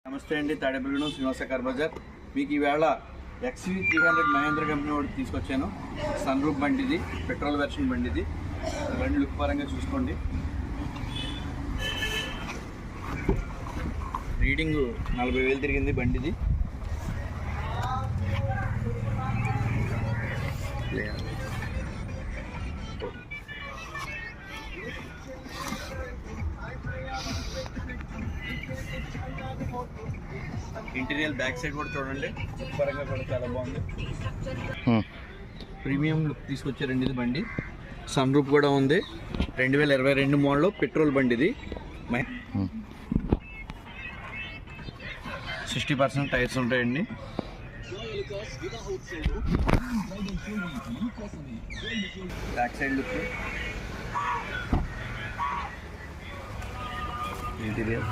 నమస్తే అండి, తాడేపల్లిగూడెం శ్రీనివాస కార్ బజార్. మీకు ఈవేళ XV300 మహేంద్ర కంపెనీ ఒకటి తీసుకొచ్చాను. సన్ రూఫ్ బండి ఇది, పెట్రోల్ వెర్షన్ బండి ఇది. బండి లుక్ పరంగా చూసుకోండి. రీడింగ్ 40,000 తిరిగింది బండిది. ఇంటీరియర్ బ్యాక్ సైడ్ కూడా చూడండి, లుక్ పరంగా కూడా చాలా బాగుంది. ప్రీమియం లుక్ తీసుకొచ్చారండి ఇది బండి. సన్ రూఫ్ కూడా ఉంది. 2022 మోడల్ పెట్రోల్ బండి ఇది. 60% టైర్స్ ఉంటాయండి. Back side look, interior